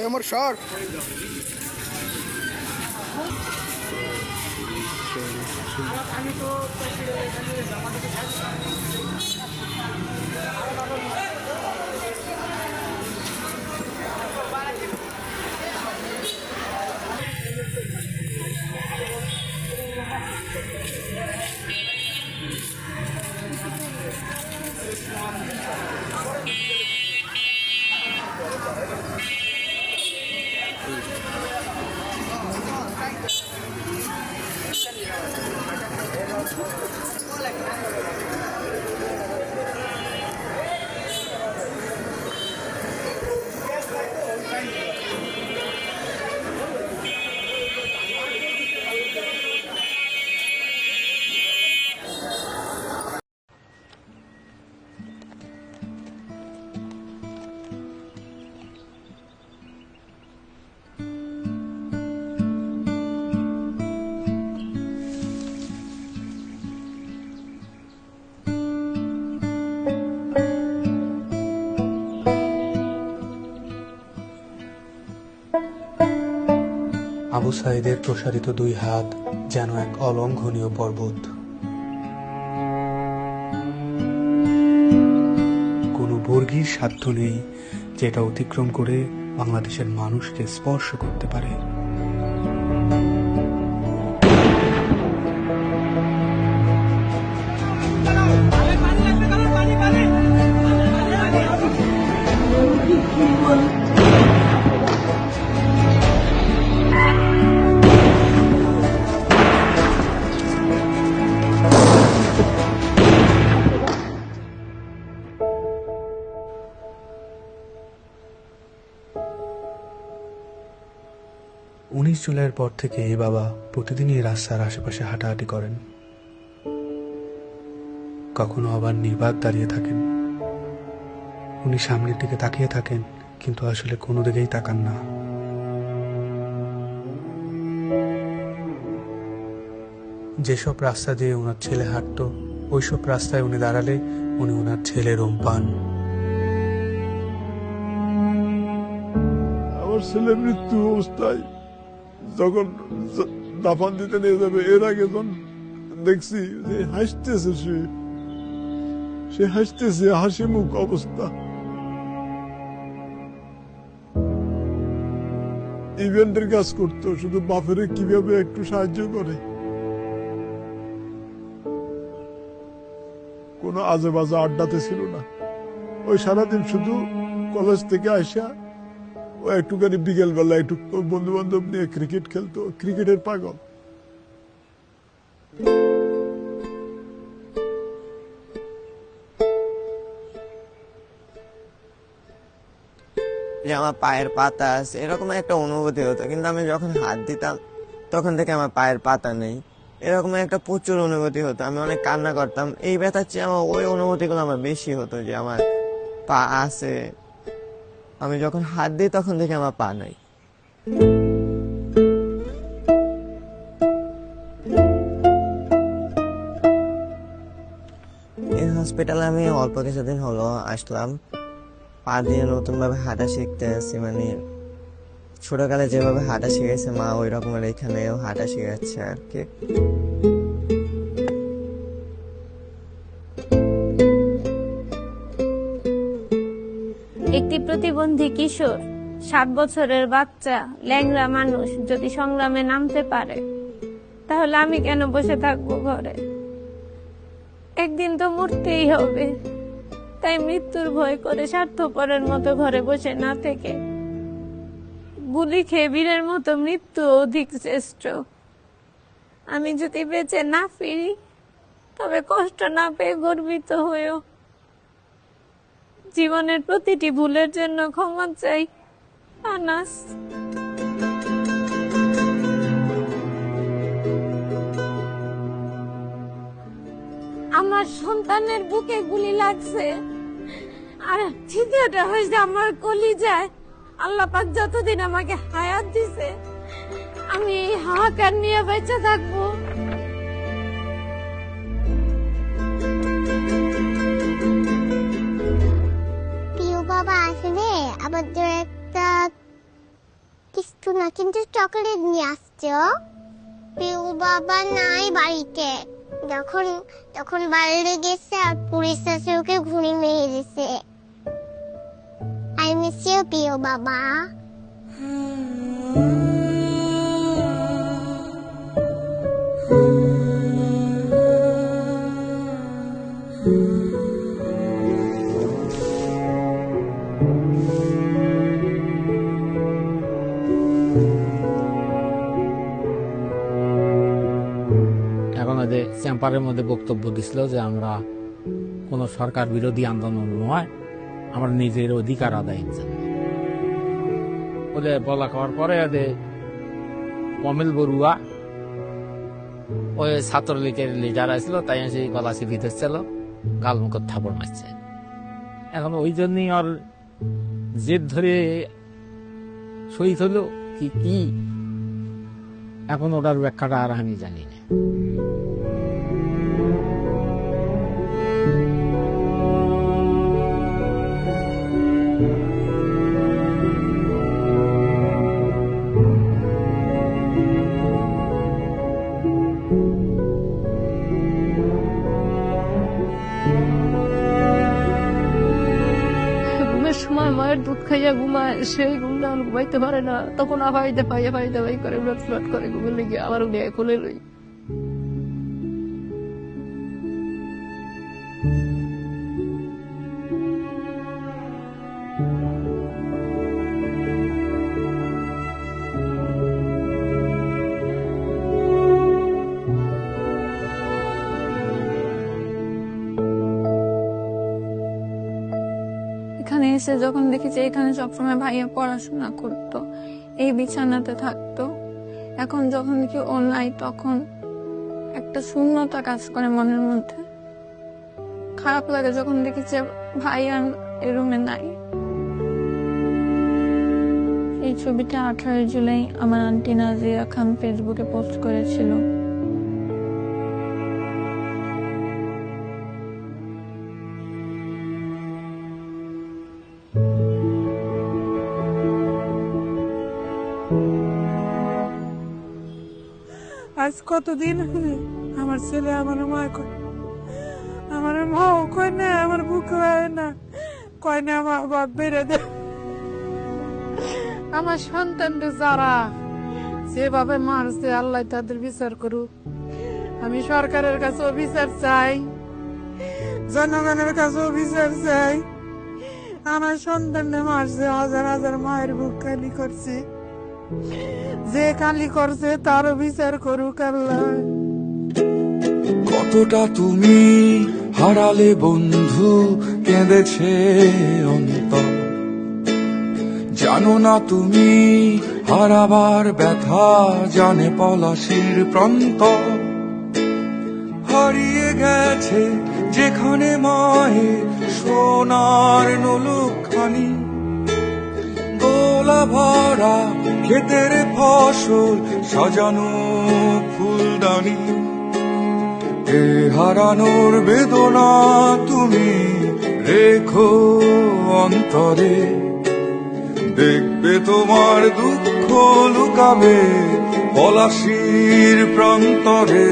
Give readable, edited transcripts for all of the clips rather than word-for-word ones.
আমার সর আবু সাঈদের প্রসারিত দুই হাত যেন এক অলঙ্ঘনীয় পর্বত। কোনো বর্গীর সাধ্য নেই যেটা অতিক্রম করে বাংলাদেশের মানুষকে স্পর্শ করতে পারে। জুলাইয়ের পর থেকে এই বাবা প্রতিদিনই রাস্তার আশেপাশে হাঁটাহাঁটি করেন। কখনো আবার নির্বাক দাঁড়িয়ে থাকেন। উনি সামনের দিকে তাকিয়ে থাকেন, কিন্তু আসলে কোনো দিকেই তাকান না। যেসব রাস্তা দিয়ে ওনার ছেলে হাঁটতো, ওইসব রাস্তায় উনি দাঁড়ালে উনি ওনার ছেলের রুম পান। আমার ছেলের মৃত্যু অবস্থায় যখন দাফন দিতে নিয়ে যাবে, এর আগে যখন দেখছি যে হাসতেছে, সে হাসতেছে, হাসি মুখ অবস্থা। ইভেন্টের কাজ করতো, শুধু বাপের কিভাবে একটু সাহায্য করে। কোনো আজে বাজে আড্ডাতে ছিল না। ওই সারাদিন শুধু কলেজ থেকে আসা ও একটুখানি বিকেল বেলা একটু বন্ধু বান্ধব নিয়ে ক্রিকেট খেলতো, ক্রিকেটের পাগল। যে আমার পায়ের পাতা আছে, এরকম একটা অনুভূতি হতো। কিন্তু আমি যখন হাত দিতাম তখন থেকে আমার পায়ের পাতা নেই, এরকম একটা প্রচুর অনুভূতি হতো। আমি অনেক কান্না করতাম। এই ব্যথার চেয়ে আমার ওই অনুভূতিগুলো আমার বেশি হতো, যে আমার পা আছে। আমি যখন হাত দিই তখন থেকে আমার পা নাই। এই হসপিটালে আমি অল্প কিছুদিন হলো আসলাম। পা দিয়ে নতুন ভাবে হাঁটা শিখতে আছি। মানে ছোটকালে যেভাবে হাঁটা শিখেছে মা, ওই রকমের এখানেও হাঁটা শিখাচ্ছে আর কি। একটি প্রতিবন্ধী কিশোর, 7 বছরের বাচ্চা, ল্যাংড়া মানুষ যদি সংগ্রামে নামতে পারে, তাহলে আমি কেন বসে থাকবো ঘরে? একদিন তো মরতেই হবে। তাই মৃত্যুর ভয় করে স্বার্থপরের মতো ঘরে বসে না থেকে গুলি খেয়ে বীরের মতো মৃত্যু অধিক শ্রেষ্ঠ। আমি যদি বেঁচে না ফিরি, তবে কষ্ট না পেয়ে গর্বিত হয়েও জীবনের প্রতিটি ভুলের জন্য ক্ষমা চাই। আনাস। আমার সন্তানের বুকে গুলি লাগছে, আর ছিদ্রটা হয়েছে আমার কলিজায়। আল্লাহ পাক যতদিন আমাকে হায়াত দিছে, আমি এই হাহাকার নিয়ে বেঁচে থাকবো। প্রিয় বাবা, আসলে আমাদের একটা একটু না, কিন্তু চকলেট নিয়ে আসছো। পিউ বাবা নাই বাড়িতে। যখন তখন বাইরে গেছে আর পুলিশ এসে ওকে ঘুড়ি মেরে দিছে। আই মিস ইউ পিউ বাবা। এখন ওই যে চেম্বারের মধ্যে বক্তব্য দিছিল যে আমরা কোনো সরকার বিরোধী আন্দোলন নয়, আমরা নিজের অধিকার আদায়ের জন্য। ওদের বলা খাওয়ার পরে ওদের অমিল বড়ুয়া ওই ছাত্রলীগের লিডার আসছিল, তাই সেই গলা চিপি ধরছিল, গালমুখত থাপড় মারছে। এখন ওই জন্যই আর জেদ ধরে শহীদ হলো কি কি, এখন ওটার ব্যাখ্যাটা আর আমি জানি না। ঘুমের সময় মায়ের দুধ খাইয়া ঘুমায়, সেই ঘুমটা আর ঘুমাইতে পারে না, তখন আবাইতে পাইয়া পাইতে পাই করে ব্লড ফ্লট করে ঘুমের লেগে আবার উঠে খুলে লই। এখানে এসে যখন দেখি যে এখানে সবসময় ভাইয়া পড়াশোনা করতো, এই বিছানাতে থাকতো, এখন যখন দেখি ও নাই, তখন একটা শূন্যতা কাজ করে মনের মধ্যে। খারাপ লাগে যখন দেখি যে ভাইয়া এই রুমে নাই। এই ছবিটা 18 জুলাই আমার আন্টি নাজিয়া খান ফেসবুকে পোস্ট করেছিল। আজ কতদিন আমার ছেলে আমার মা কয়, আমার মাও কয় না, আমার বুক হয় না, কয় না আমার বাপ বেড়ে দে। আমার সন্তানরা যারা যেভাবে মারছে, আল্লাহ তাদের বিচার করুক। আমি সরকারের কাছেও বিচার চাই, জনগণের কাছেও বিচার চাই। আমার সন্তানরা মারছে, হাজার হাজার মায়ের বুক খালি করছে, যে কালি করছে তারও বিচার করুক আল্লাহ। কতটা তুমি হারালে বন্ধু, কেঁদেছে অন্তর, জানো না তুমি হারাবার ব্যথা, জানে পলাশির প্রান্ত। হারিয়ে গেছে যেখানে মায়ের সোনার নলুকখানি, গোলা ভরা ক্ষেতের ফসল, সাজানো ফুলদানি। এ হারানোর বেদনা তুমি রেখো অন্তরে, দেখবে তোমার দুঃখ লুকাবে পলাশির প্রান্তরে।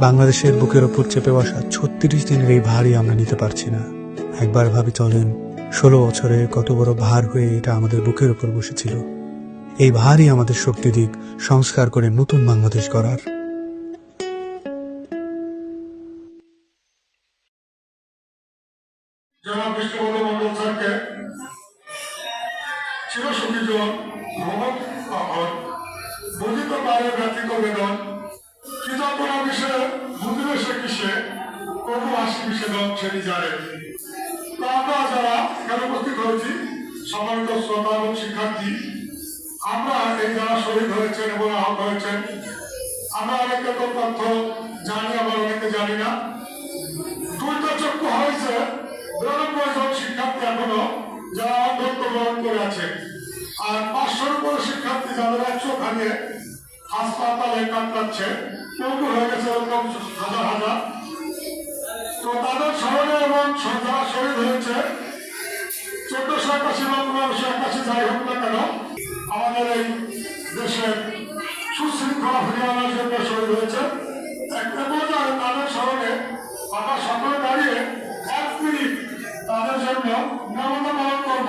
বাংলাদেশের বুকের ওপর চেপে বসা 36 দিনের এই ভারই আমরা নিতে পারছি না। একবার ভাবি চলেন, 16 বছরে কত বড় ভার হয়ে এটা আমাদের বুকের ওপর বসেছিল। এই ভারই আমাদের শক্তি দিক সংস্কার করে নতুন বাংলাদেশ গড়ার। জনাব কৃষ্ণবন্ধু মন্ডল স্যারকে চিরসুখীজন মোহাম্মদ আহমদ বর্ধিত পারে ব্যতীত বেদন কৃতজ্ঞতা বিষয়ে বুদ্ধিবেশে কিসে কোনো হাসি বিষেদন ছেড়ে যারে। তো আমরা যারা এখানে উপস্থিত হয়েছি, সম্মানিত শ্রোতা এবং শিক্ষার্থী, আমরা এই যারা শহীদ হয়েছেন এবং আহত হয়েছেন, আমরা অনেকে তো তথ্য জানি, আবার অনেকে জানি না। দুইটা চক্ষু হয়েছে 92 জন শিক্ষার্থী এখনো যারা অন্ধত্ব গ্রহণ করে আছে, আর 500-এর উপরে শিক্ষার্থী যাদের 1 চোখ হারিয়ে হাসপাতালে কাটাচ্ছে, পঙ্গু হয়ে গেছে এরকম হাজার হাজার। তো তাদের স্মরণে এবং যারা শহীদ হয়েছে 1481 বঙ্গাব্দ জন্য মমতা পালন করব।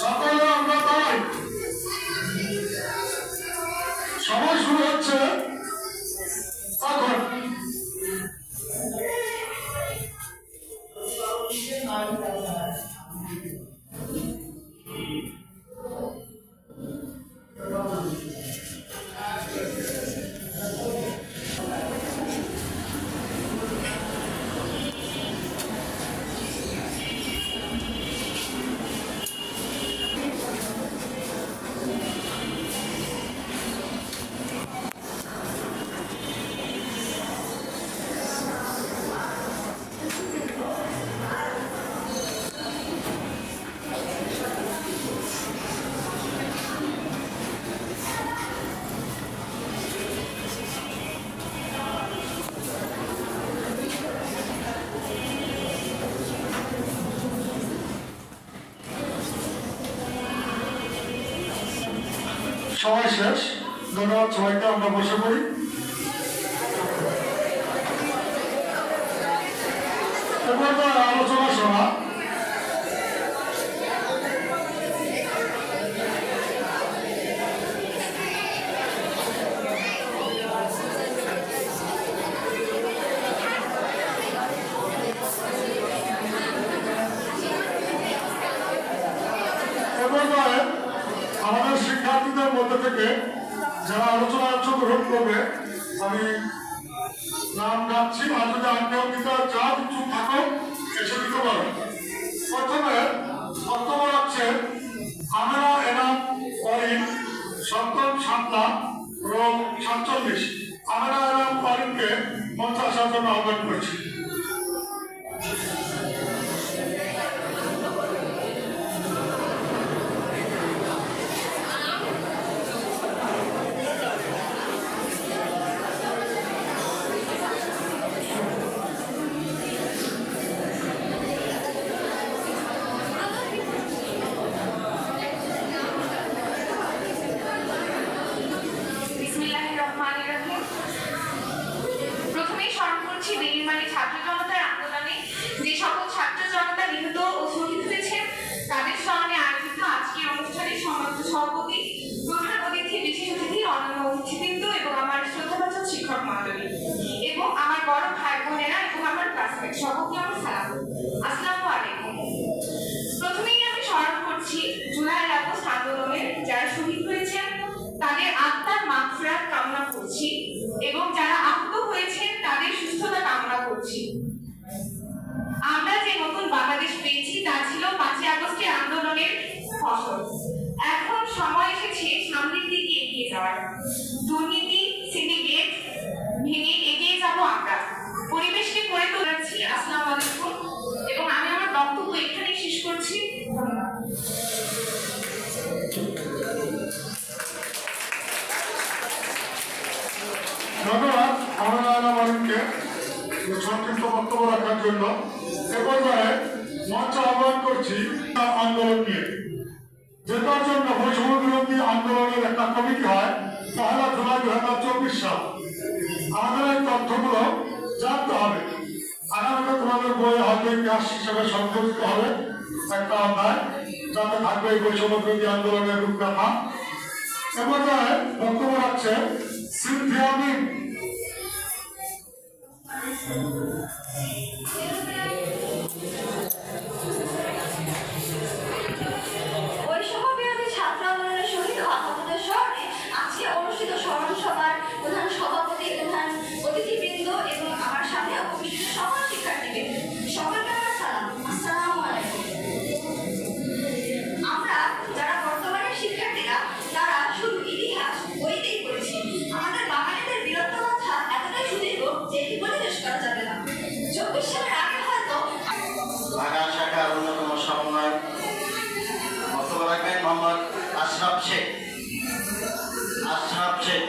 সকলে আমরা তাই সময় শুরু হচ্ছে এখন। সময় শেষ। ধন্যবাদ সবাইকে, আমরা বসে পড়ি। এবার তো আলোচনা শোনা। এবার আমাদের শিক্ষার্থীদের মধ্যে থেকে যারা আলোচনায় অংশগ্রহণ করবে আমি নাম ডাকছি, আর যদি আগ্রহ দিতে যা কিছু থাকো এসে দিতে পারো। প্রথমে বক্তব্য রাখছেন আমেনা এনাম করিম, সপ্তম সাতলা, রোগ 47। আমেনা এনাম করিমকে মঞ্চে আসার জন্য আহ্বান করেছি। প্রথমেই স্মরণ করছি বেনিরমানি ছাত্র জনতার আন্দোলনে যে সকল ছাত্র জনতা নিহত ও শহীদ হয়েছেন তাদের স্মরণে আয়োজিত আজকের অনুষ্ঠানে সম্মানিত সভাপতি, প্রধান অতিথি, বিশেষ অতিথি, অন্যান্য অতিথিবৃন্দ এবং আমার শ্রদ্ধাভাজন শিক্ষক মণ্ডলী এবং আমার বড় ভাই বোনেরা এবং আমার ক্লাসমেট সকলকে আমার সালাম। আসসালামু আলাইকুম। প্রথমেই আমি স্মরণ করছি জুলাই আগস্ট আন্দোলনে যারা শহীদ হয়েছেন তাদের আত্মার মাগফিরাত কামনা করছি এবং যারা আহত হয়েছেন তাদের সুস্থতা কামনা করছি। আমরা যে নতুন বাংলাদেশ পেয়েছি তা ছিল 5 আগস্টের আন্দোলনের ফসল। এখন সময় এসেছে সামনের দিকে এগিয়ে যাওয়ার। দুর্নীতি, সিন্ডিকেট ভেঙে এগিয়ে যাব আমরা। পরিবেশকে করে তোলাচ্ছি। আসসালামু আলাইকুম এবং আমি আমার বক্তব্য এখানেই শেষ করছি। ধন্যবাদ। ধন্যবাদ আমেনা এনাম করিমকে সংক্ষিপ্ত বক্তব্য রাখার জন্য। এ পর্যায়ে মঞ্চ আহ্বান করছি আন্দোলন নিয়ে, যেটার জন্য বৈষম্য বিরোধী আন্দোলনের একটা কমিটি হয় 1 জুলাই 2024 সাল। আমাদের এই তথ্যগুলো জানতে হবে। আগামীতে তোমাদের বইয়ে হয়তো ইতিহাস হিসেবে সংযোজিত হবে একটা অধ্যায়, যাতে থাকবে এই বৈষম্য বিরোধী আন্দোলনের রূপরেখা। এ পর্যায়ে বক্তব্য রাখছে সিনথিয়া মিম। বৈষম্য বিরোধী ছাত্র আন্দোলনের শহীদ আহতদের স্মরণে আজকে অনুষ্ঠিত স্মরণ সভার প্রধান সভাপতি, প্রধান অতিথিবৃন্দ এবং আমার সাথে উপস্থিত সকল শিক্ষার্থীবৃন্দ সকলকে আমার সালাম। আসসালামু আলাইকুম। আমরা যারা বর্তমানের শিক্ষার্থীরা তারা শুধু ইতিহাস বইতেই পড়েছি। আমাদের বাঙালিদের বীরত্ব কথা এতটাই সুদীর্ঘ যে এটি বলে শেষ করা যাবে না। 24 সালের আগে হয়তো ঢাকা শাখার অন্যতম সমন্বয়ক বক্তব্য রাখবেন মোহাম্মদ আশরাফ শেখ। আশরাফ শেখ।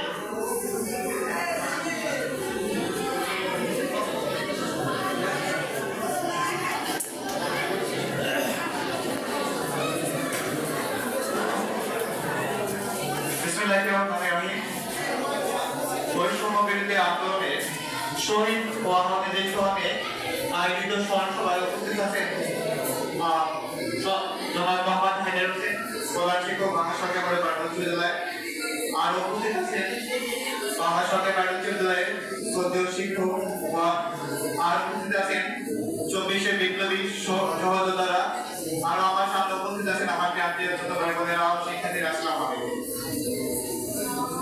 বৈষম্য বিরোধী আন্দোলনের শহীদ ও আহতদের স্মরণে আয়োজিত স্মরণ সভায় উপস্থিত আছেন শিক্ষক আর উপস্থিত আছেন 24 বিপ্লবী সহযোদ্ধারা, আরো আমার সামনে উপস্থিত আছেন আমার প্রিয় ছোট ভাই বোনেরা ও শিক্ষার্থীরা। আসসালামু আলাইকুম।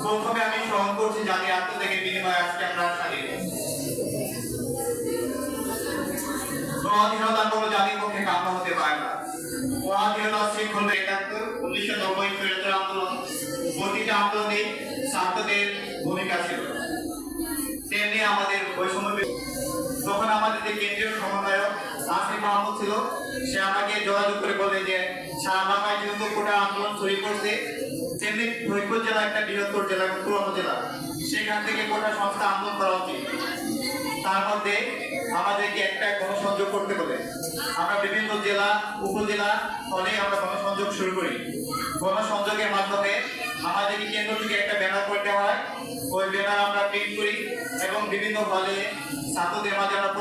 প্রথমে আমি স্মরণ করছি জাতির আত্মত্যাগের বিনিময়ে আজকে আমরা স্বাধীন। স্বাধীনতা কোনো জাতির পক্ষে কাম্য হতে পারে না। স্বাধীনতা শৃঙ্খলা 1990 ফেরতের আন্দোলন, প্রতিটা আন্দোলনে ছাত্রদের ভূমিকা ছিল। তেমনি আমাদের বৈষম্য তখন আমাদের যে কেন্দ্রীয় সমন্বয়ক আসিফ মাহমুদ ছিল, সে আমাকে যোগাযোগ করে বলে যে সারা বাংলায় যেহেতু গোটা আন্দোলন ছড়িয়ে পড়ছে, তেমনি ফরিদপুর জেলা একটা বৃহত্তর জেলা, পুরনো জেলা, সেখান থেকে গোটা সংস্থা আন্দোলন করা উচিত। তার মধ্যে আমাদেরকে একটা গণসংযোগ করতে বলে আমরা বিভিন্ন জেলা উপজেলা হলে আমরা গণসংযোগ শুরু করি। গণসংযোগের মাধ্যমে আমাদেরকে কেন্দ্র থেকে একটা ব্যানার করে দেওয়া হয়, ওই ব্যানার আমরা প্রিন্ট করি এবং বিভিন্ন হলে ছাত্রদের মাঝে আমরা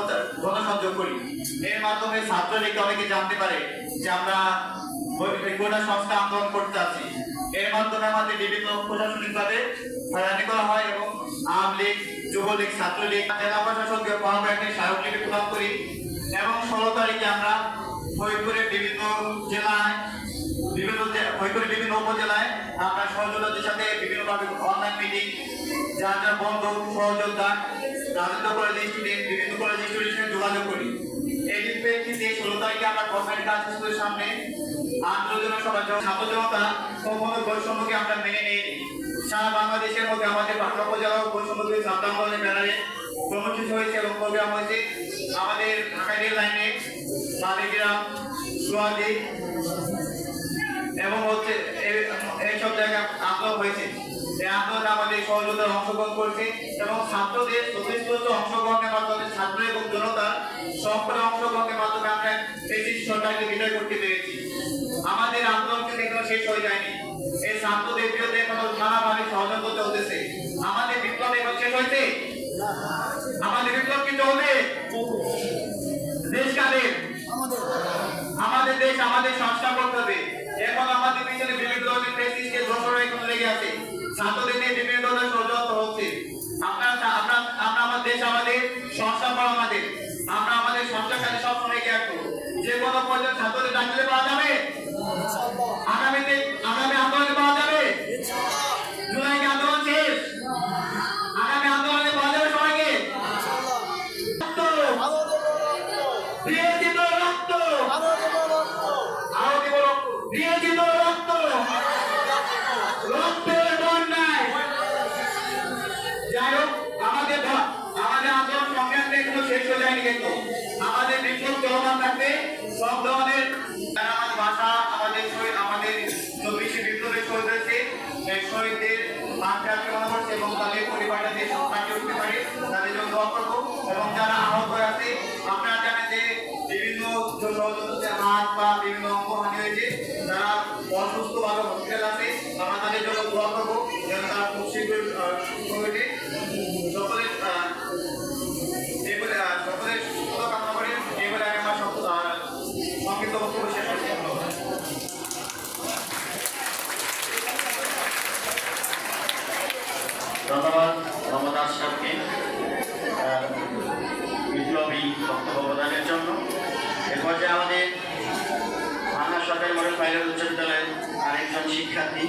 গণসংযোগ করি। এর মাধ্যমে ছাত্রলীগ অনেকে জানতে পারে যে আমরা গোটা সংস্থা আন্দোলন করতে আছি। এর মাধ্যমে আমাদের বিভিন্ন প্রশাসনিকভাবে হয়রানি করা হয় এবং আওয়ামী লীগ, যুবলীগ, ছাত্রলীগ, জেলা প্রশাসককে একটা স্মারকলিপি প্রদান করি এবং 16 তারিখে আমরা ফরিদপুরের বিভিন্ন জেলায় ফরিদপুরের বিভিন্ন উপজেলায় আমরা সহযোদ্ধাদের সাথে বিভিন্নভাবে অনলাইন মিটিং, যার যার বন্ধু সহযোদ্ধা, রাজেন্দ্র কলেজ স্টুডেন্ট, বিভিন্ন কলেজ স্টুডেন্টের সাথে যোগাযোগ করি। এই প্রেক্ষিতে 16 তারিখে আমরা গভর্নমেন্ট কাজ স্কুলের সামনে আন্দোলনের সভা, ছাত্র জনতা কখনো বৈষম্যকে আমরা মেনে নিই। সারা বাংলাদেশের মধ্যে আমাদের পাটনা উপজেলাও বৈষম্য ছাত্র আন্দোলনের ব্যানারে কর্মসূচি হয়েছে এবং প্রোগ্রাম হয়েছে। আমাদের ঢাকা রেল লাইনে মালিগ্রাম, সোয়াদি এবং এইসব জায়গায় আন্দোলন হয়েছে। এই আন্দোলনে আমাদের সহযোগিতা অংশগ্রহণ করছে এবং ছাত্রদের স্বতঃস্ফূর্ত অংশগ্রহণের মাধ্যমে, ছাত্র এবং জনতা সকলে অংশগ্রহণের মাধ্যমে আমরা ব্রিটিশ সরকারকে বিদায় করতে পেরেছি। আমাদের আন্দোলন কিন্তু এখনো শেষ হয়ে যায়নি। এই ছাত্রদের বিরুদ্ধে এখনো নানাভাবে ষড়যন্ত্র চলতেছে। আমাদের বিপ্লব এখন শেষ হয়েছে? আমাদের বিপ্লব কি চলবে? দেশ কাদের? আমাদের দেশ, আমাদের সংস্কার করতে হবে। এখন আমাদের পিছনে বিভিন্ন ধরনের ফ্যাসিস্টের দোষরা এখন লেগে আছে, ছাত্রদের নিয়ে বিভিন্ন ধরনের ষড়যন্ত্র হচ্ছে। আমরা আমার দেশ, আমাদের সংস্কার করা আমাদের, আমরা আমাদের সংস্কার কাজে সবসময় এগিয়ে আসবো। যে কোনো পর্যায়ে ছাত্রদের ডাকলে পাওয়া যাবে, আগামী আন্দোলনে পাওয়া যাবে। জুলাই আন্দোলন শেষ, আগামী আন্দোলনে পাওয়া যাবে সবাইকে। দিয়েছি তো রক্ত, আরো দিব রক্ত, দিয়েছি তো রক্ত, রক্তের বন্যায়। যাই হোক, আমাদের আন্দোলন সংগ্রাম এখনো শেষ হয়ে যায়নি, কিন্তু আমাদের বিপ্লব চলমান থাকবে। সব ধরনের আমাদের ভাষা, আমাদের 24 বিপ্লবের শহীদ হয়েছে, এই শহীদদের মানকে মনে করছে এবং তাদের পরিবারটা দেশ কাটিয়ে উঠতে পারে, তাদের জন্য দোয়া করবো। এবং যারা আহত হয়ে আছে, আপনারা জানেন যে বিভিন্ন সহযোগিতার হাত বা বিভিন্ন অঙ্গহানি হয়েছে, যারা অসুস্থভাবে হসপিটাল আছে, আমরা তাদের জন্য দোয়া করবো যেন তারা খুব শীঘ্রই সুস্থ হয়ে সকলের সুস্থতা কামনা করে এবারে আমি আমার সংক্ষিপ্ত বক্তব্য শেষ করছি। ধন্যবাদ মোহাম্মদ আশরাফকে বিপ্লবী বক্তব্য প্রদানের জন্য। এ পর্যায়ে আমাদের ভাঙা সরকারি মডেল পাইলট উচ্চ বিদ্যালয়ের আরেকজন শিক্ষার্থী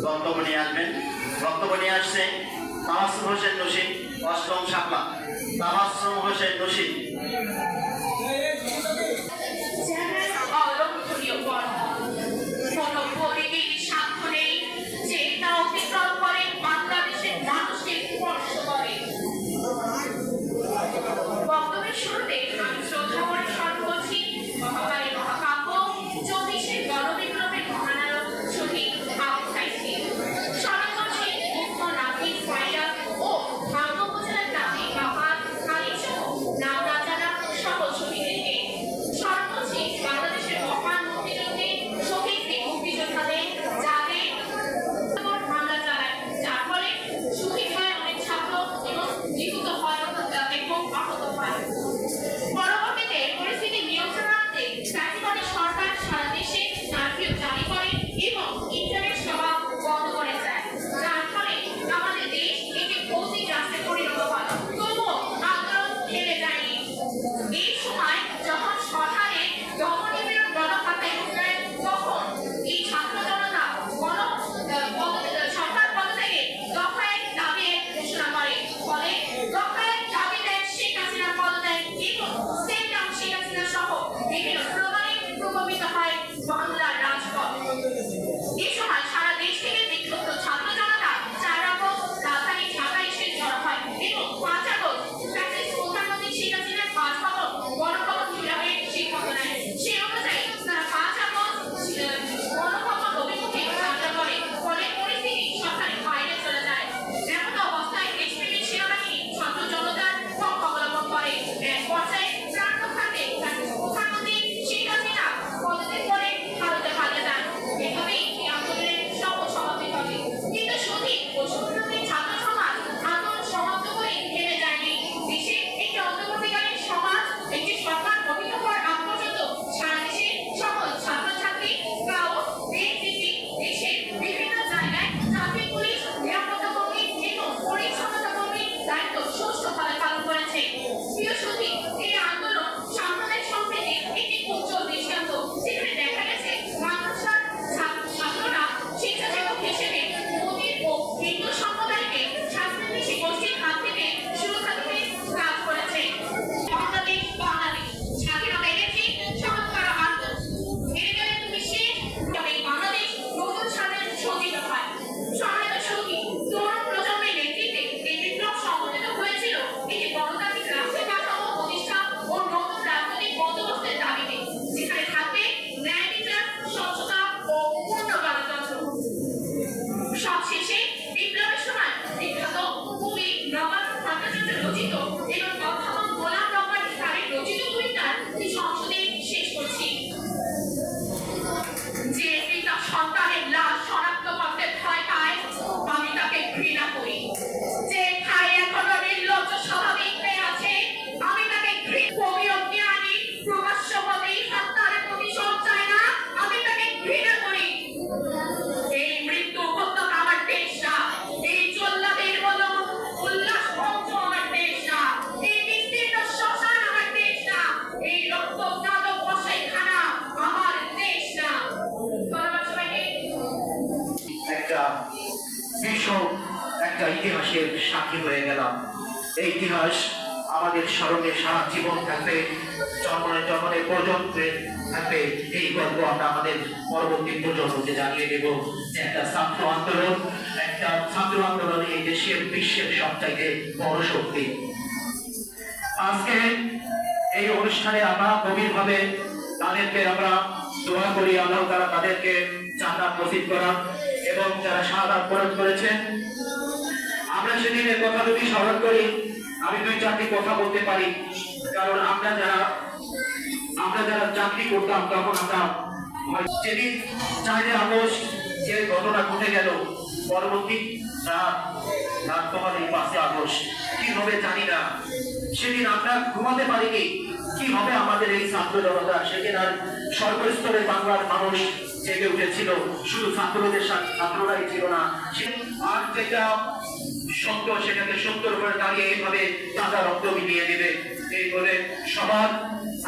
বক্তব্য নিয়ে আসবেন। বক্তব্য নিয়ে আসছে তামাসসুম হোসেন নসীম, 8ম শাপলা। তামাসসুম হোসেন নসীম। বক্তব্যের শুরুতে আমি শ্রদ্ধা করে স্মরণ করছি মহাকালী মহাকাব্য 24 গণবিপ্লবের মহানায়ক শহীদ আবু সাঈদকে। স্মরণ করছি মুখ্য নাপিত ফাইয়া ও ভাগ্য উপজেলার নাপিত বাবা কালী সহ নাম না জানা সহ ইতিহাসের সাক্ষী হয়ে গেলাম। এই ইতিহাস আমাদের স্মরণে সারা জীবন থাকবে, জন্মনে জন্মনে পর্যন্ত থাকবে। এই গল্প আমরা আমাদের পরবর্তী প্রজন্মকে জানিয়ে দেব। একটা ছাত্র আন্দোলন এই দেশের বিশ্বের সবচাইতে বড় শক্তি। আজকে এই অনুষ্ঠানে আমরা গভীরভাবে তাদেরকে আমরা দোয়া করি, আল্লাহ তাআলা তাদেরকে জান্নাত নসিব করান, এবং যারা শাহাদাত বরণ করেছেন আমরা সেদিনের কথা যদি স্মরণ করি, আমি 2-4টি কথা বলতে পারি। কারণ আমরা যারা চাকরি করতাম তখন আমরা যেদিন 4 আগস্ট যে ঘটনা ঘটে গেল, পরবর্তী রাত তোমার এই 5 আগস্ট কি হবে জানি না। সেদিন আমরা ঘুমাতে পারিনি, কি হবে আমাদের এই ছাত্র জনতা। সেদিন আর সর্বস্তরের বাংলার মানুষ জেগে উঠেছিল, শুধু ছাত্ররাই ছিল না। আর যেটা সত্য সেটাকে সত্যের উপরে দাঁড়িয়ে এইভাবে তাজা রক্ত মিলিয়ে দেবে, এই বলে সবার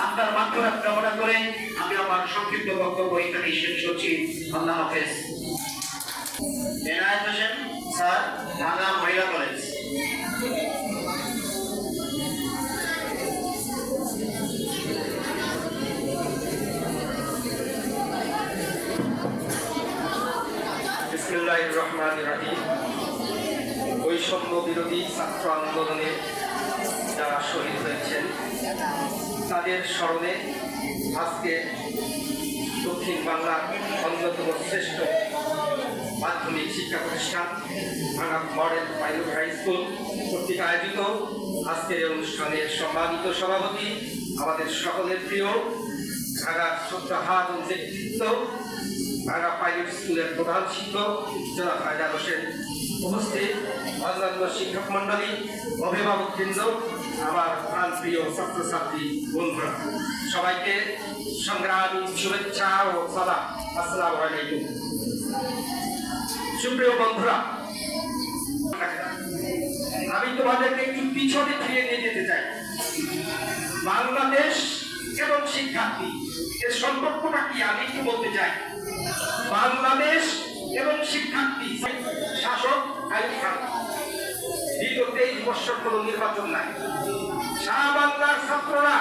আপনার মাধ্যমে কামনা করে আমি আমার সংক্ষিপ্ত বক্তব্য এখানে শেষ করছি। আল্লাহ হাফেজ। এনায়েত হোসেন স্যার, ঢাকা মহিলা কলেজ। বিসমিল্লাহির রহমানির রহিম। বৈষম্য বিরোধী ছাত্র আন্দোলনে যারা শহীদ হয়েছেন তাদের স্মরণে আজকে দক্ষিণ বাংলার অন্যতম শ্রেষ্ঠ মাধ্যমিক শিক্ষা প্রতিষ্ঠান ভাঙা মডেল প্রাইমারি হাই স্কুল কর্তৃক আয়োজিত আজকের এই অনুষ্ঠানের সম্মানিত সভাপতি, আমাদের সকলের প্রিয় ঢাকা শ্রদ্ধাহার ব্যক্তিত্ব, ঢাকা প্রাইভেট স্কুলের প্রধান শিক্ষক জনাব হায়দার হোসেন উপস্থিত, অন্যান্য শিক্ষক মন্ডলী, অভিভাবক বৃন্দ, আমার প্রাণ প্রিয় ছাত্রছাত্রী বন্ধুরা, সবাইকে সংগ্রামী শুভেচ্ছা ও সালাম। আসসালামু আলাইকুম। সুপ্রিয় বন্ধুরা, আমি তোমাদেরকে একটু পিছনে ফিরে নিয়ে যেতে চাই। বাংলাদেশ এবং শিক্ষার্থী এর সম্পর্কটা কি আমি একটু বলতে চাই। বাংলাদেশ এবং শিক্ষার্থী, শাসক আইয়ুব খান, দীর্ঘ 23 বছর কোনো নির্বাচন নাই। সারা বাংলার ছাত্ররা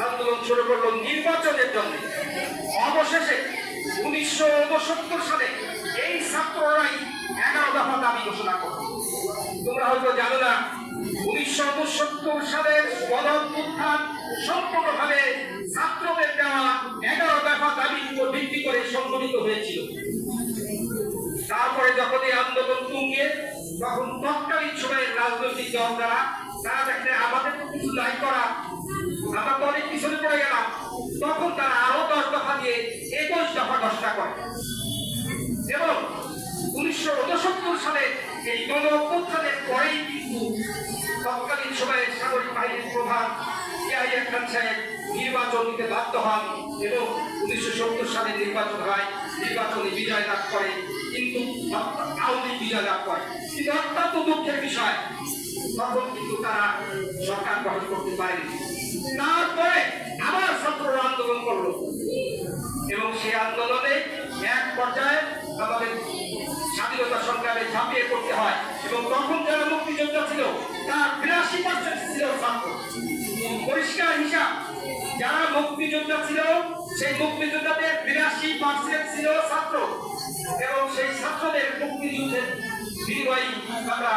আন্দোলন শুরু করলো নির্বাচনের জন্য। অবশেষে 1969 সালে এই ছাত্ররাই 11 দফা দাবি ঘোষণা করল। তোমরা হয়তো জানো না, 1969 সালের গণঅভ্যুত্থান সম্পূর্ণভাবে ছাত্রদের দেওয়া 11 দফা দাবির উপর ভিত্তি করে সংগঠিত হয়েছিল। তারপরে যখন এই আন্দোলন তুঙ্গে, তখন তৎকালীন সময়ের রাজনৈতিক দল তারা দেখলে আমাদের তো কিছু নাই করা, আমরা তো অনেক পিছনে পড়ে গেলাম, তখন তারা আরো 10 দফা দিয়ে 21 দফা ঘোষণা করে। এবং 1969 সালে এই গণঅভ্যুত্থানের পরেই কিন্তু তৎকালীন সময়ের সামরিক বাহিনীর প্রধান ইয়াহিয়া খান সাহেব নির্বাচন নিতে বাধ্য হন এবং 1970 সালে নির্বাচন হয়, নির্বাচনে বিজয় লাভ করে, কিন্তু আওয়ামী লীগ বিজয় লাভ করে। কিন্তু অত্যন্ত দুঃখের বিষয়, তখন কিন্তু তারা সরকার গঠন করতে পারেনি। তারপরে আবার ছাত্ররা আন্দোলন করলো এবং সেই আন্দোলনে এক পর্যায়ে আমাদের স্বাধীনতা সংগ্রামে ঝাঁপিয়ে পড়তে হয়। এবং তখন যারা মুক্তিযোদ্ধা ছিল তার 82% ছিল ছাত্র। পরিষ্কার হিসাব, যারা মুক্তিযোদ্ধা ছিল সেই মুক্তিযোদ্ধাদের 82% ছিল ছাত্র। এবং সেই ছাত্রদের মুক্তিযুদ্ধের বিনিময়ে আমরা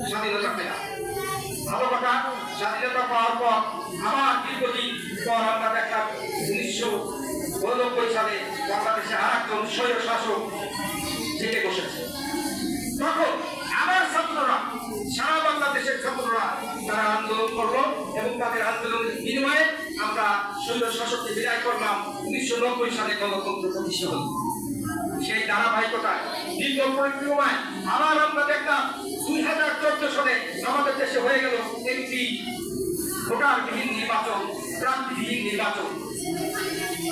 স্বাধীনতা পেলাম। ভালো কথা, স্বাধীনতা পাওয়ার পর আবার দীর্ঘদিন পর আমরা দেখলাম 1989 সালে বাংলাদেশে আর একজন স্বৈর শাসক জেগে বসেছে। তখন আবার ছাত্ররা, সারা বাংলাদেশের ছাত্ররা তারা আন্দোলন করলো এবং তাদের আন্দোলনের বিনিময়ে আমরা স্বৈর শাসককে বিদায় করলাম। 1990 সালে গণতন্ত্র প্রতিষ্ঠা হল। সেই ধারাবাহিকতায় দীর্ঘ পরিক্রমায় আবার আমরা দেখলাম 2014 সালে আমাদের দেশে হয়ে গেল এমপি ভোটারবিহীন নির্বাচন, প্রার্থীবিহীন নির্বাচন।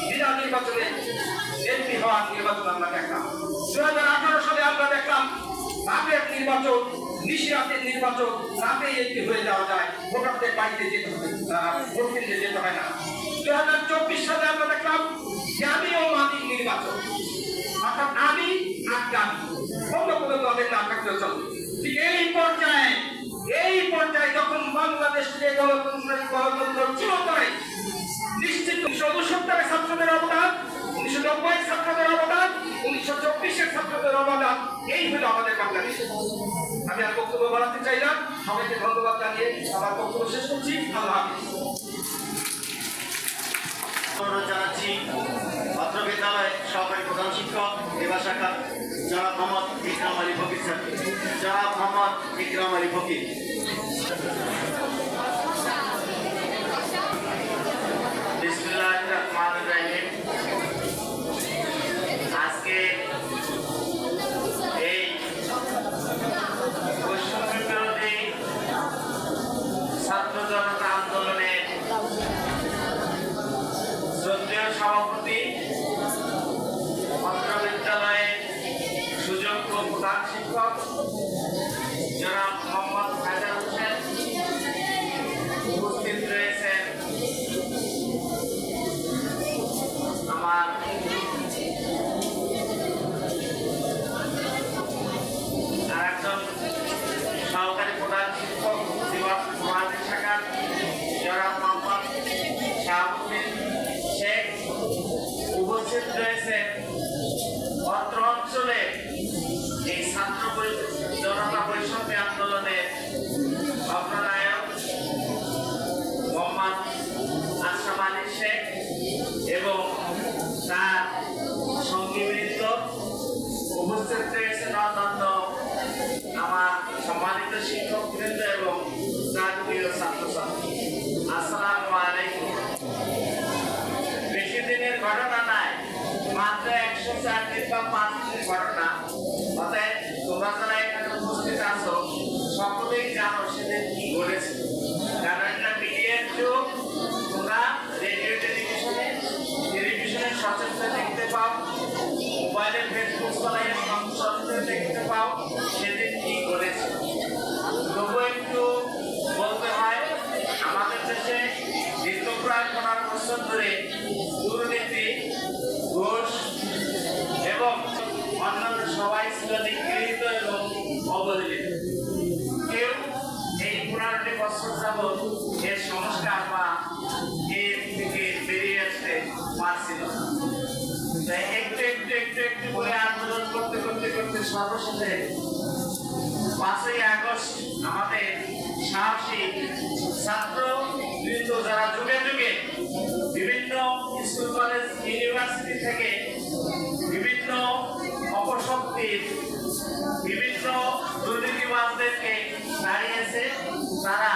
বিনা নির্বাচনে এমপি হওয়ার নির্বাচন আমরা দেখলাম। 2018 সালে আমরা দেখলাম রাতের নির্বাচন, নিশিরাতের নির্বাচন, রাতে এমপি হয়ে যাওয়া যায়, ভোটারদের বাড়িতে যেতে হবে, ভোট কেন্দ্রে যেতে হয় না। 2024 সালে আমরা দেখলাম জামি ও মাটির নির্বাচন, অর্থাৎ আমি আর জামি, অন্য কোনো দলের না থাকলেও চলবে। ঠিক এই গণতন্ত্র চিরতরে নিশ্চিত। 1970 ছাত্রদের অবদান, 1990 ছাত্রদের অবদান, 1924 ছাত্রদের অবদান, এই হলো আমাদের বাংলাদেশ। আমি আর বক্তব্য বাড়াতে চাই না, সবাইকে ধন্যবাদ জানিয়ে আমার বক্তব্য শেষ করছি। আল্লাহ হাফেজ। অনুরোধ জানাচ্ছি অত্র বিদ্যালয়ের সহকারী প্রধান শিক্ষক এবার শাখা জনাব মোহাম্মদ ইকরাম আলী ফকির স্যার। জনাব মোহাম্মদ ইকরাম আলী ফকির। বিসমিল্লাহির রহমানির রহিম। আজকে এই বৈষম্য বিরোধী ছাত্র জনতা আন্দোলনে শ্রদ্ধেয় সভাপতি, অত্র বিদ্যালয়ের সুযোগ্য প্রধান শিক্ষক জনাব মোহাম্মদ হায়দার হোসেন, উপস্থিত রয়েছেন আমার আরেকজন সহকারী প্রধান শিক্ষক মহাদিস শাখার জনাব মোহাম্মদ শাহাবুদ্দিন শেখ, উপস্থিত রয়েছেন অত্র অঞ্চলে এই ছাত্র জনতা বৈষম্য আন্দোলনের অগ্রনায়ক মোহাম্মদ আশরাফ আলী শেখ এবং তার সঙ্গীবৃন্দ, উপস্থিত রয়েছেন অন্যান্য আমার সম্মানিত শিক্ষকবৃন্দ এবং তার প্রিয় ছাত্রছাত্রী। আসসালামু আলাইকুম। বেশি দিনের ঘটনা নাই, মাত্র 104 দিন বা 5 দিনের ঘটনা। অতএব তোমরা যারা এখানে উপস্থিত আছো সকলেই জানো সেদিন কি ঘটেছে, কারণ এটা মিডিয়ার যুগ। তোমরা রেডিও টেলিভিশনে সচেতন দেখতে পাও, মোবাইলে ফেসবুক চালাইয়ে সচেতন দেখতে পাও সেদিন কি ঘটেছে। তবু একটু বলতে হয়, আমাদের দেশে দীর্ঘ প্রায় 15 বছর ধরে দুর্নীতি, ঘুষ এবং অন্যান্য সবাই ছিল নিগৃহীত এবং অবহেলিত। কেউ এই 15টি বছর যাবৎ এর সংস্কার বা এর থেকে বেরিয়ে আসতে পারছিল না। তাই একটু একটু একটু একটু করে আন্দোলন করতে করতে করতে সর্বশেষে 5ই আগস্ট আমাদের সাহসী ছাত্রবৃন্দ যারা যুগে যুগে বিভিন্ন স্কুল কলেজ ইউনিভার্সিটি থেকে বিভিন্ন অপশক্তির বিভিন্ন দুর্নীতিবাজদেরকে দাঁড়িয়েছে, তারা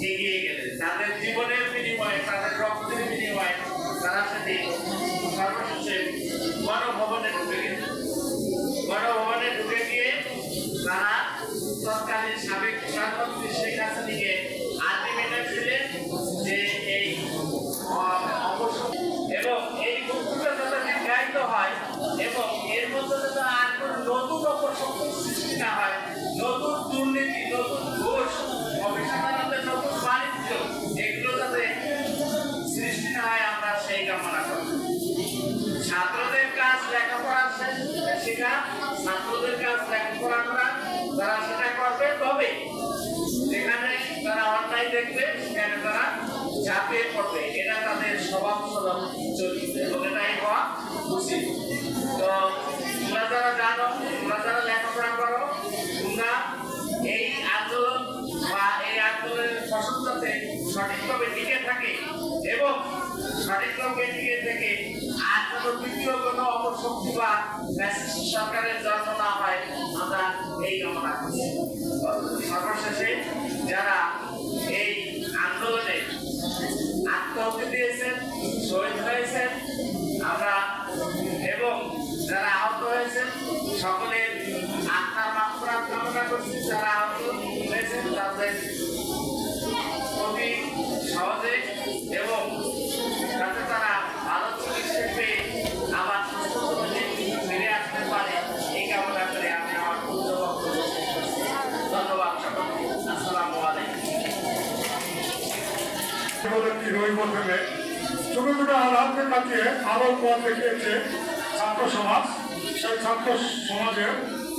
এগিয়ে গেলেন তাদের জীবনের বিনিময়ে, তাদের রক্তের বিনিময়ে। তারা সেদিন সর্বশেষে গণভবনে ঢুকে গেছে। গণভবনে ঢুকে গিয়ে তারা তৎকালীন সাবেক প্রধানমন্ত্রী শেখ হাসিনাকে আলটিমেটাম দিলেন যে এই এবং এই বক্তব্য যাতে দীর্ঘায়িত হয় এবং এর মধ্যে যাতে আর কোনো নতুন অপশক্তি সৃষ্টি না হয়, নতুন দুর্নীতি, নতুন ঘুষ, অফিস আদালতের নতুন বাণিজ্য, এগুলো যাতে সৃষ্টি না হয়, আমরা সেই কামনা করি। ছাত্রদের কাজ লেখাপড়া শেখা, ছাত্রদের কাজ লেখাপড়া করা, তারা সেটা করবে। তবে যেখানে তারা অন্যায় দেখবে সেখানে তারা ঝাঁপিয়ে পড়বে, এটা তাদের স্বভাব চরিত্র এবং এটাই হওয়া উচিত। তো তোমরা যারা জানো, তোমরা যারা লেখাপড়া করো, তোমরা এই আন্দোলন বা এই আন্দোলনের ফসল যাতে সঠিকভাবে টিকে থাকে এবং সঠিকভাবে টিকে থেকে আর কোনো তৃতীয় কোনো অপশক্তি বা সরকারের জন্ম না হয়, আমরা এই কামনা করছি। সর্বশেষে যারা এই আন্দোলনে আত্মহত্যা দিয়েছেন, শহীদ হয়েছেন আমরা এবং যারা আহত হয়েছেন সকলের আত্মার মাগফিরাত কামনা করছি। যারা আহত হয়েছেন তাদের অতি সহজে এবং যাতে তারা ভালো চিকিৎসা পেয়ে আবার সুস্থ ফিরে আসতে পারে, এই কামনা করে আমি আমার পূর্ণ বক্তব্য শেষ করছি। ধন্যবাদ সকলকে। আসসালামু আলাইকুম। ছোট ছোট আঘাতকে কাটিয়ে আরো পথ দেখিয়েছে ছাত্র সমাজ। সেই ছাত্র সমাজের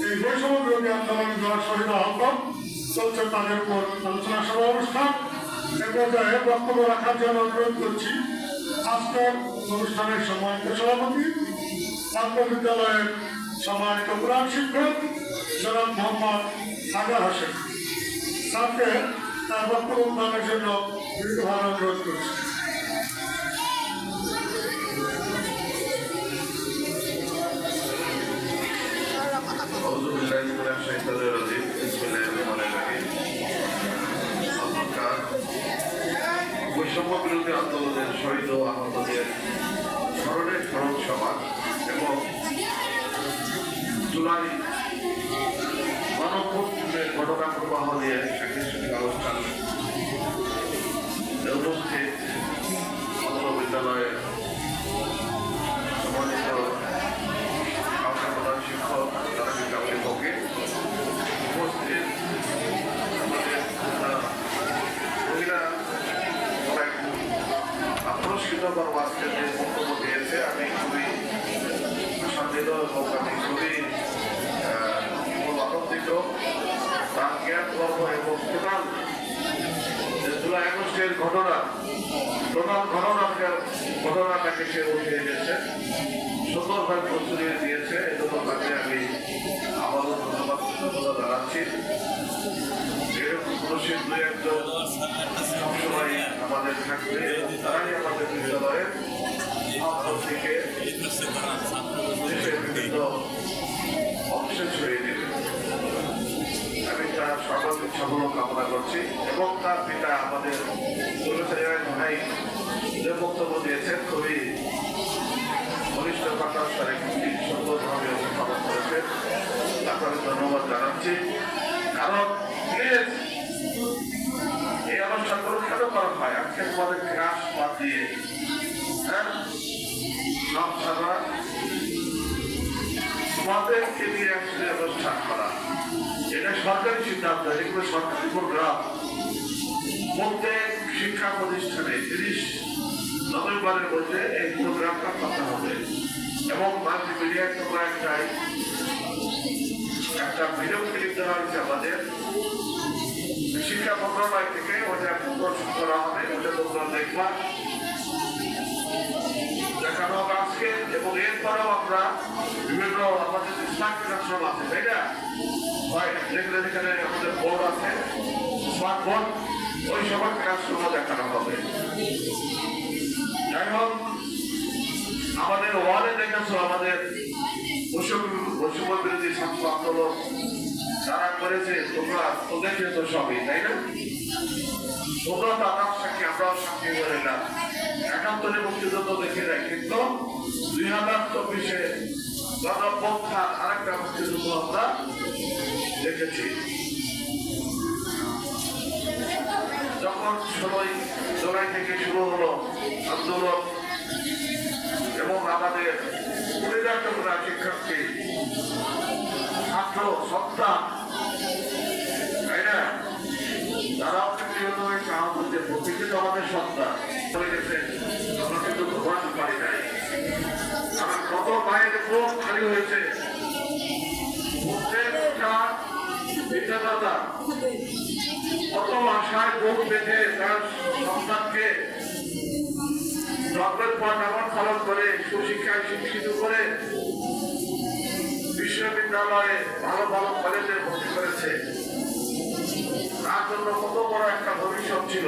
এই বৈষম্য বিরোধী আন্দোলনে যারা শহীদ আহত চলছে তাদের উপর আলোচনা সভা অনুষ্ঠান এ পর্যায়ে বক্তব্য রাখার জন্য অনুরোধ করছি আজকের অনুষ্ঠানের সম্মানিত সভাপতি আন্ত বিদ্যালয়ের সম্মানিত প্রধান শিক্ষক জনাব মোহাম্মদ আগা হোসেন স্যারকে তার বক্তব্য প্রদানের জন্য বিনীতভাবে অনুরোধ করছি। বৈষম্য বিরোধী আন্দোলনের শহীদ ও আহতদের স্মরণে স্মরণ সভা এবং জুলাই গণভোটের ঘটনা প্রবাহ নিয়ে সাংস্কৃতিক অনুষ্ঠান উপস্থিত অত্র বিদ্যালয়ের সম্মানিত প্রধান শিক্ষক তারা বিদ্যালয়ের পক্ষে উপস্থিত আমাদের মহিলা পুরস্কৃত করবো আজকে যে বক্তব্য দিয়েছে আমি খুবই শান্তিত এবং আমি খুবই আনন্দিত তার জ্ঞান গর্ব এবং টোটাল জুলাই আগস্টের ঘটনাটাকে সে উঠিয়ে গেছে সুন্দরভাবে প্রস্তুতি দিয়েছে এজন্য তাকে আমি আবারও ধন্যবাদ জানাচ্ছি। এরকম পুরুষের দুই একজন সবসময় আমাদের থাকবে এবং তারাই আমাদের বিদ্যালয়ের থেকে দেশের বিভিন্ন অংশে ছড়িয়ে দেবে। আমি তার সর্বাধিক সাফল্য কামনা করছি এবং তার পিতা আমাদের ভাই যে বক্তব্য দিয়েছেন খুবই ঘনিষ্ঠ কথার সাথে খুবই সুন্দরভাবে উপস্থাপন করেছেন তাকে আমি ধন্যবাদ জানাচ্ছি। কারণ এই অনুষ্ঠানগুলো কেন করা হয় আজকে তোমাদের ক্লাস বাদ দিয়ে সব ছাড়া তোমাদেরকে নিয়ে আসলে অনুষ্ঠান করা এটা সরকারি সিদ্ধান্ত এগুলো সরকারি প্রোগ্রাম প্রত্যেক শিক্ষা প্রতিষ্ঠানে 30 নভেম্বরের মধ্যে এই প্রোগ্রামটা করতে হবে এবং মাল্টিমিডিয়ায় তোমরা একটা ভিডিও ক্লিপ দেওয়া হয়েছে আমাদের শিক্ষা মন্ত্রণালয় থেকে ওটা প্রদর্শন করা হবে ওটা তোমরা দেখবা দেখানো হবে আজকে এবং এরপরেও আমরা বিভিন্ন আমাদের স্মার্ট ক্লাসরুম আছে তাই না যেখানে আমাদের বোর্ড আছে স্মার্ট বোর্ড ওই সবার ক্লাসরুমও দেখানো হবে। যাই হোক আমাদের ওয়ালে দেখেছো আমাদের বৈষম্য বিরোধী ছাত্র আন্দোলন যারা করেছে তোমরা তো দেখেছো সবই তাই না তোমরা তো আমার সাক্ষী আমরাও সাক্ষী করে না 71 মুক্তিযুদ্ধ দেখে যায় কিন্তু 2024 গণঅভ্যুত্থান আরেকটা মুক্তিযুদ্ধ আমরা দেখেছি যখন 16 জুলাই থেকে শুরু হলো আন্দোলন এবং আমাদের শিক্ষার্থী ছাত্র সন্তান তাই না তারাও কিন্তু হয়েছে আমাদের প্রত্যেকে তো আমাদের সন্তান হয়ে গেছে আমরা কিন্তু ঘুমাতে পারি নাই কারণ কত মায়ের মুখ খালি হয়েছে প্রত্যেকটা পিতামাতা কত আশায় বুক বেঁধে তার সন্তানকে জন্মের পর নামন পালন করে সুশিক্ষায় শিক্ষিত করে বিশ্ববিদ্যালয়ে ভালো ভালো কলেজে ভর্তি করেছে তার জন্য কত বড় একটা ভবিষ্যৎ ছিল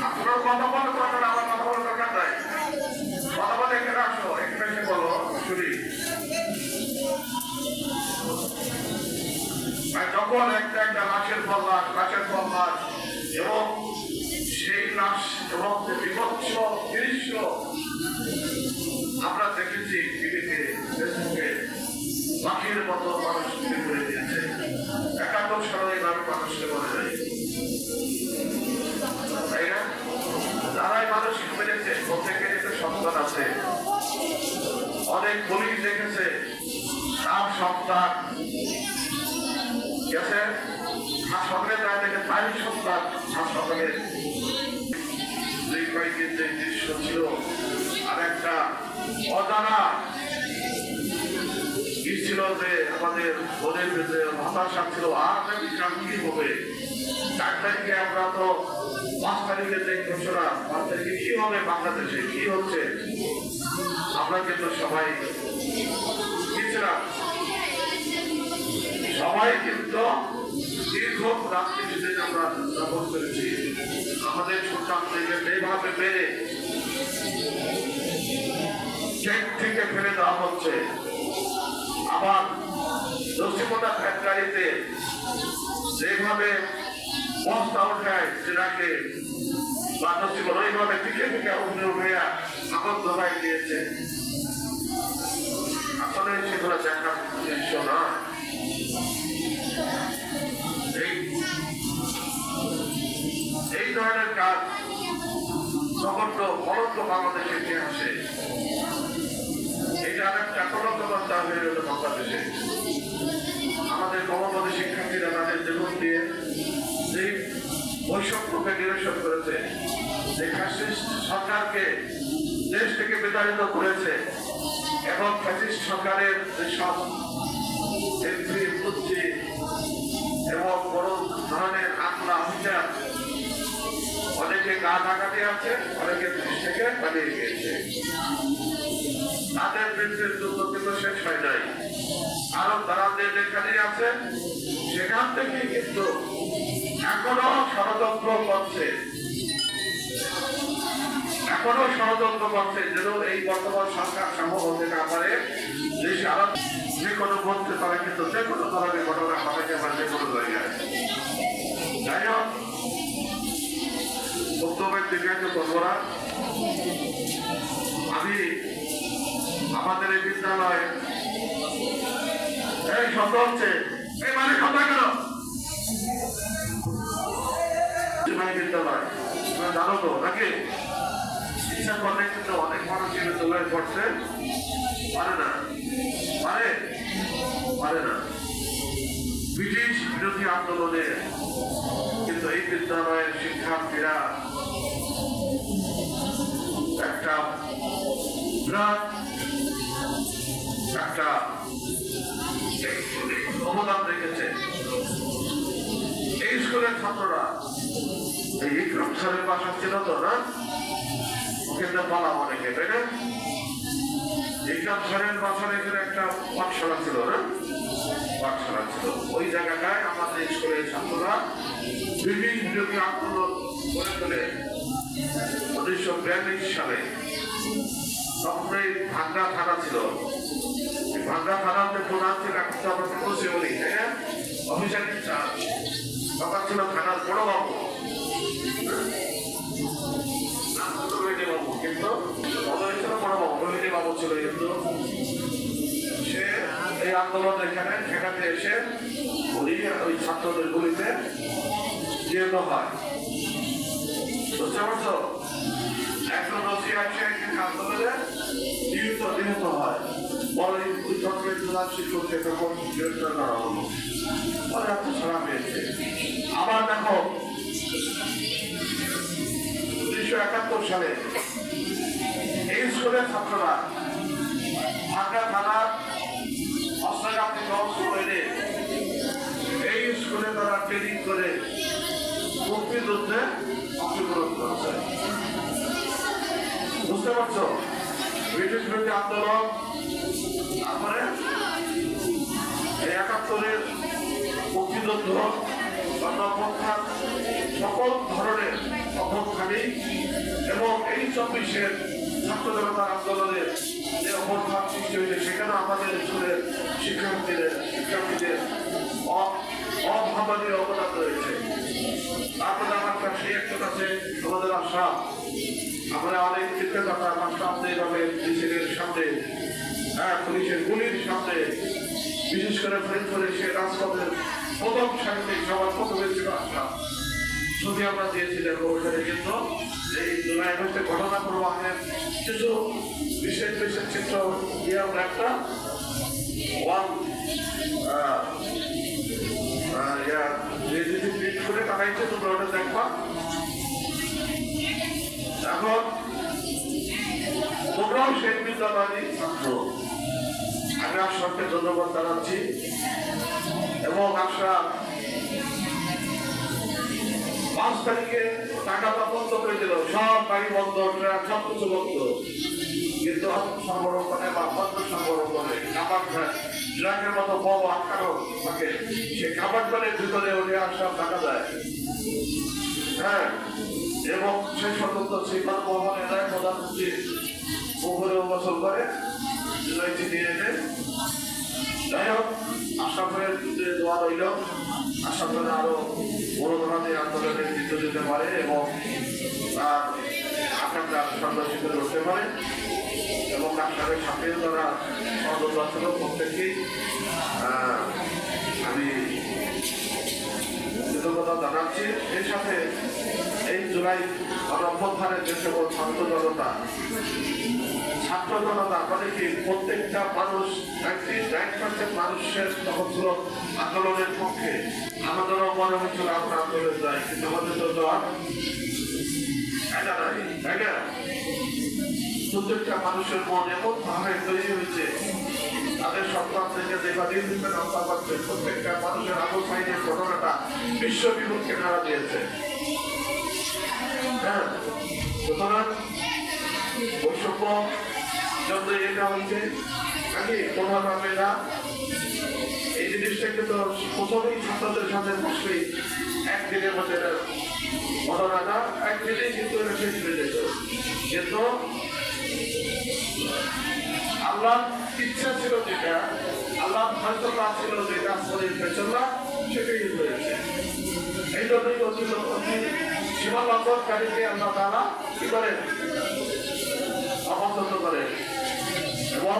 আপনার কথা বলে আমার কথা বলার দরকার নাই কথা বলে এখানে আসো এখানে এসে বলো শুনি যখন একটা লাশের পর লাশ এবং সেই লাশ এবং বিভৎস দৃশ্য আমরা দেখেছি টিভিতে ফেসবুকে পাখির মতো মানুষ করে দিয়েছে 71 সালে এইভাবে মানুষকে বলে যায় তাই না যারাই মানুষ মেরেছে প্রত্যেকের একটা সন্তান আছে অনেক পুলিশ দেখেছে তার সন্তান গেছে হাসপাতালে তাই দেখে তারই সন্তান হাসপাতালে দুই কয়েকদিন যে দৃশ্য ছিল আর একটা অজানা ছিল যে আমাদের মনের যে হতাশা ছিল আর কি হবে, 4 তারিখে আমরা তো 5 তারিখে যে ঘোষণা, 5 তারিখে কি হবে বাংলাদেশে কি হচ্ছে, আমরা কিন্তু সবাই গেছিলাম, সবাই কিন্তু দীর্ঘ রাত্রিতে আমরা যাপন করেছি। আমাদের সন্তানদেরকে এইভাবে মেরে ট্রেন থেকে ফেলে দেওয়া হচ্ছে, আবার দক্ষিণা ফ্যাক্টরিতে যেভাবে বস্তা উঠায় সেটাকে বা দক্ষিণ এইভাবে টিকে থেকে অগ্নি উঠেয়া আবদ্ধ হয়ে গিয়েছে। আসলে সেগুলো দেখার দৃশ্য না। এই ধরনের কাজ সমগ্র বরত্ব বাংলাদেশের ইতিহাসে এটা একটা কলঙ্কতা হয়ে গেল বাংলাদেশে। আমাদের কমলবাদী শিক্ষার্থীরা তাদের জীবন দিয়ে যে বৈষম্যকে নিরসন করেছে, যে ফ্যাসিস্ট সরকারকে দেশ থেকে বিতাড়িত করেছে এবং ফ্যাসিস্ট সরকারের যেসব এমপি মন্ত্রী এবং বড় ধরনের হামলা অভিযান, অনেকে গা ঢাকাতে আছে, অনেকে দেশ থেকে পালিয়ে গিয়েছে, তাদের বৃদ্ধির যুদ্ধ কিন্তু শেষ হয় নাই। আরো তারা যেখানে আছে সেখান থেকে কিন্তু এখনো ষড়যন্ত্র করছে, যেন এই বর্তমান সরকার সম্ভব হতে না পারে দেশে আরো যে কোনো মধ্যে তারা কিন্তু যে কোনো ধরনের ঘটনা ঘটাতে পারে যে কোনো জায়গায়। যাই হোক, বক্তব্যের দিকে করবো না। আমি আমাদের এই বিদ্যালয়ে এই শব্দ হচ্ছে, এই মানে শব্দ কেন বিদ্যালয় জানো তো নাকি? ইচ্ছা করলে কিন্তু অনেক মানুষ বিদ্যালয়ে পড়ছে পারে না, পারে না। ব্রিটিশ বিরোধী আন্দোলনে কিন্তু এই বিদ্যালয়ের শিক্ষার্থীরা একটা বিরাট একটা অবদান রেখেছে। এই স্কুলের ছাত্ররা এই ইকরাম স্যারের বাসা ছিল তো না, ওকে তো বলা অনেকে, তাই না? ইকরাম স্যারের বাসার এখানে একটা পাঠশালা ছিল না, পাঠশালা ছিল। ওই জায়গাটায় আমাদের স্কুলের ছাত্ররা ব্রিটিশ বিরোধী আন্দোলন করে তোলে 1942 সালে। তখন এই ভাঙ্গা থানা ছিল, ভাঙ্গা থানাতে প্রধান ছিল এখন তো আমরা বসে বলি, হ্যাঁ, অফিসার ইনচার্জ তখন ছিল থানার বড় বাবু, কিন্তু বড় বাবু ছিল, কিন্তু সে এই আন্দোলন এখানে ঠেকাতে এসে ওই ছাত্রদের গুলিতে নিহত হয়। বুঝতে পারছো? একজন আন্দোলনে নিহত হয়, পরে ওই চক্রের প্রধান শিক্ষককে তখন গ্রেফতার করা হলো, পরে এত ছাড়া পেয়েছে। আবার দেখো 1971 সালে এই স্কুলের ছাত্ররা ঢাকা থানার অস্ত্রাগার থেকে এই স্কুলে তারা ট্রেনিং করে মুক্তিযুদ্ধে অংশগ্রহণ করেছে। বুঝতে পারছো? ব্রিটিশ বিরোধী আন্দোলন, তারপরে 71-এর মুক্তিযুদ্ধ, গণঅভ্যুত্থান, সকল ধরনের অভ্যুত্থানী এবং এই 24-এর ছাত্র জনতার আন্দোলনের যে অভ্যুত্থান সৃষ্টি হয়েছে, সেখানে আমাদের স্কুলের শিক্ষার্থীদের অভাবনীয় অবদান রয়েছে। তারপরে আমার কাছে একটা কাছে আমাদের আশা, আমরা অনেক চিন্তাকর্তা আমার সামনে এইভাবে পুলিশের সামনে, পুলিশের গুলির সামনে, বিশেষ করে ফরিদপুরে সে রাজপথের প্রথম সাংবাদিক সবার প্রথমে ছিল আশা, ছবি আমরা দিয়েছিলাম ওখানে। কিন্তু এই জুলাই আগস্টে ঘটনা প্রবাহের কিছু বিশেষ বিশেষ চিত্র দিয়ে আমরা একটা করে টাকাইছে, তোমরা ওটা দেখবা। এখন তোমরাও সেই বিদ্যালয়ের ছাত্র, আমি আশরাফকে ধন্যবাদ জানাচ্ছি এবং আশরাফ 5 তারিখে টাকাটা বন্ধ করে দিল, সব গাড়ি বন্ধ, ট্রাক সব কিছু বন্ধ, কিন্তু সংরক্ষণে বা পণ্য সংরক্ষণে কাবাড ট্রাকের মতো বড় আটকানো থাকে, সে কাবাড করে ভিতরে উঠে আশরাফ টাকা দেয়। হ্যাঁ, এবং সেই স্বতন্ত্র শ্রীমান মোহাম্মদ এনায় প্রধানমন্ত্রী পুকুরে গোসল করে জুলাইটি নিয়ে এনে। যাই হোক, আশরাফের যে দোয়া রইল, আশরাফের আরো বড় ধরনের আন্দোলনে নেতৃত্ব দিতে পারে এবং তার আকাঙ্ক্ষা সন্ত্রাসিত করতে পারে এবং আশরাফের সাথে যারা সহযোগিতা ছিল প্রত্যেককেই আমি কৃতজ্ঞতা জানাচ্ছি। এর সাথে এই জুলাই অভ্যুত্থানের যে সকল ছাত্র জনতা মানে কি প্রত্যেকটা মানুষ 99% মানুষের তখন ছিল আন্দোলনের পক্ষে, আমাদেরও মনে হচ্ছিল আমরা আন্দোলন যাই, কিন্তু আমাদের তো যাওয়ার এটা নাই, তাই না? প্রত্যেকটা মানুষের মন এমন ভাবে তৈরি হয়েছে, তাদের সন্তান থেকে যে বা নির্বিঘ্ন হত্যা করছে, প্রত্যেকটা মানুষের আবু সাইদের ঘটনাটা বিশ্ব বিপক্ষে নাড়া দিয়েছে। হ্যাঁ, সুতরাং বৈষম্য জন্য এটা হচ্ছে নাকি কোনোভাবে না, এই জিনিসটা কিন্তু প্রথমেই ছাত্রদের সাথে বসলেই একদিনের মধ্যে ঘটনাটা একদিনেই কিন্তু শেষ হয়ে যেত, কিন্তু আল্লাহ ইচ্ছা ছিল যেটা, আল্লাহ ফয়সালা ছিল যেটা শরীর ফয়সালা, সেটাই হয়েছে। এই জন্যই অতি সীমা লঙ্ঘনকারীকে আল্লাহ তাআলা কি করেন? অপছন্দ করেন এবং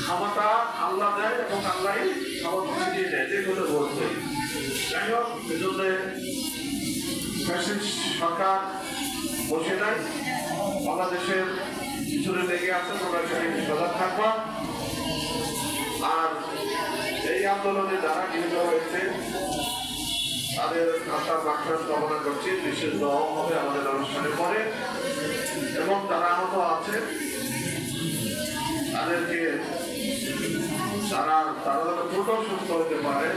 ক্ষমতা আল্লাহ দেয় এবং আল্লাহ ক্ষমতা ফিরিয়ে দেয়, যেগুলো বলছে। যাই হোক, এজন্য সরকার বসে নাই, বাংলাদেশের পিছনে লেগে আছে, তোমরা সেখানে সজাগ থাকবা। আর এই আন্দোলনে যারা নিহত হয়েছে তাদের আশা বাক্সার কামনা করছি, বিশেষ দোয়া হবে আমাদের অনুষ্ঠানের পরে, এবং যারা আহত আছে তাদেরকে তারা দ্রুত সুস্থ হতে পারে,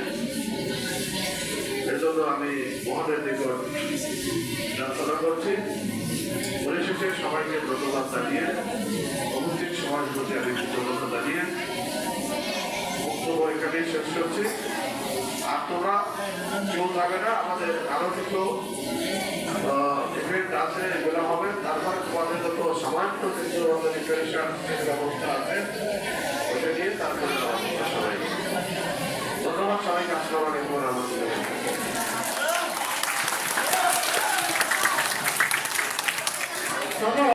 এজন্য আমি মহানের নিকট প্রার্থনা করছি। পরিশেষে সবাইকে ধন্যবাদ জানিয়ে, উপস্থিত সবার প্রতি আমি কৃতজ্ঞতা জানিয়ে বক্তব্য এখানেই শেষ করছি। আর তোমরা কেউ যাবে না, আমাদের আরো কিছু ইভেন্ট আছে, এগুলো হবে। তারপরে তোমাদের যত সামান্য কিছু আমাদের প্রিপারেশন ব্যবস্থা আছে ওইটা নিয়ে তারপরে সবাই ধন্যবাদ। সবাইকে আসসালামু আলাইকুম ওয়া রাহমাতুল্লাহ।